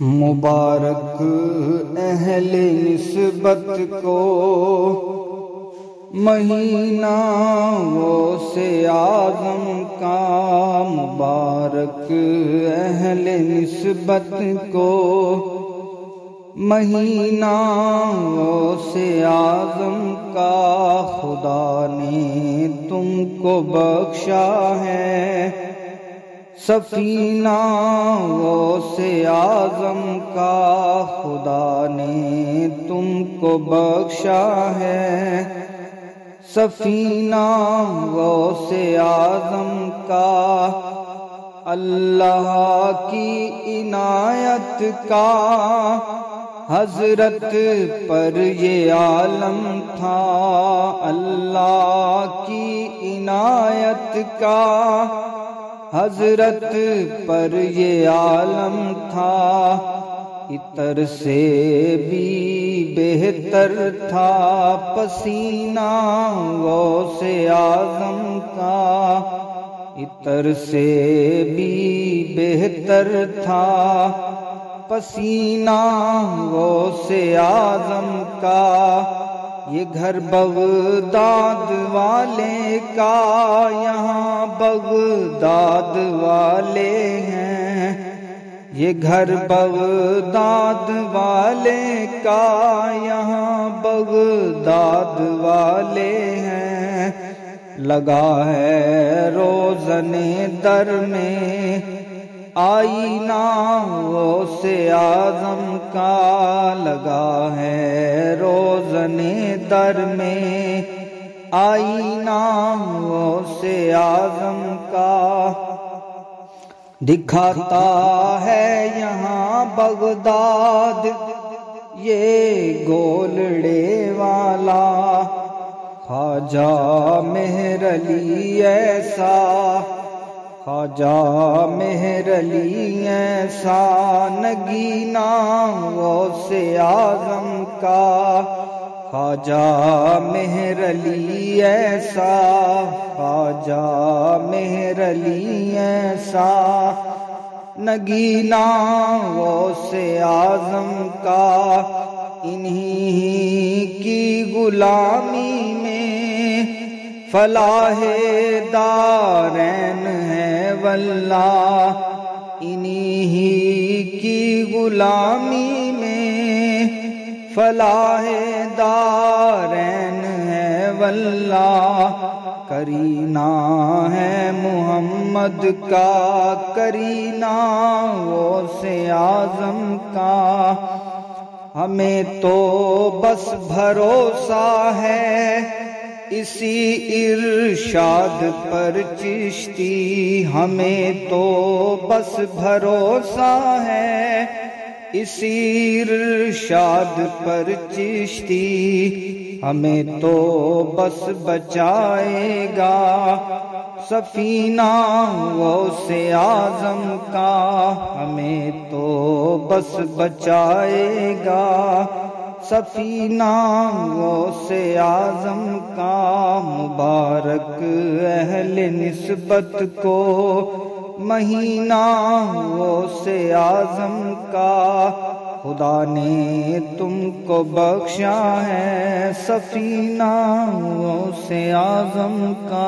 مبارک اہل نسبت کو مہینہ غوث اعظم کا، مبارک اہل نسبت کو مہینہ غوث اعظم کا، خدا نے تم کو بخشا ہے سفینہ غوث اعظم کا، خدا نے تم کو بخشا ہے سفینہ غوث اعظم کا۔ اللہ کی عنایت کا حضرت پر یہ عالم تھا، اللہ کی عنایت کا حضرت پر یہ عالم تھا، عطر سے بھی بہتر تھا پسینہ غوث اعظم کا، عطر سے بھی بہتر تھا پسینہ غوث اعظم کا۔ یہ گھر بغداد والے کا، یہاں بغداد والے ہیں، یہ گھر بغداد والے کا، یہاں بغداد والے ہیں، لگا ہے روزن در میں آئینہ غوث اعظم کا، لگا ہے روزن در میں آئینہ غوث اعظم کا۔ دکھاتا ہے یہاں بغداد یہ گولڑے والا، خواجہ مہر علی ایسا، خواجہ مہر علی ایسا نگینہ غوث اعظم کا، خواجہ مہر علی ایسا، خواجہ مہر علی ایسا نگینہ غوث اعظم کا۔ انہی کی غلامی میں فلاح دارین ہے واللہ، انہی کی غلامی میں فلاح دارین ہے واللہ، کرینہ ہے محمد کا، کرینہ غوث اعظم کا۔ ہمیں تو بس بھروسہ ہے اسی ارشاد پر چشتی، ہمیں تو بس بھروسہ ہے اسی ارشاد پر چشتی، ہمیں تو بس بچائے گا سفینہ غوث اعظم کا، ہمیں تو بس بچائے گا سفینہ غوث اعظم کا۔ مبارک اہل نسبت کو مہینہ غوث اعظم کا، خدا نے تم کو بخشا ہے سفینہ غوث اعظم کا۔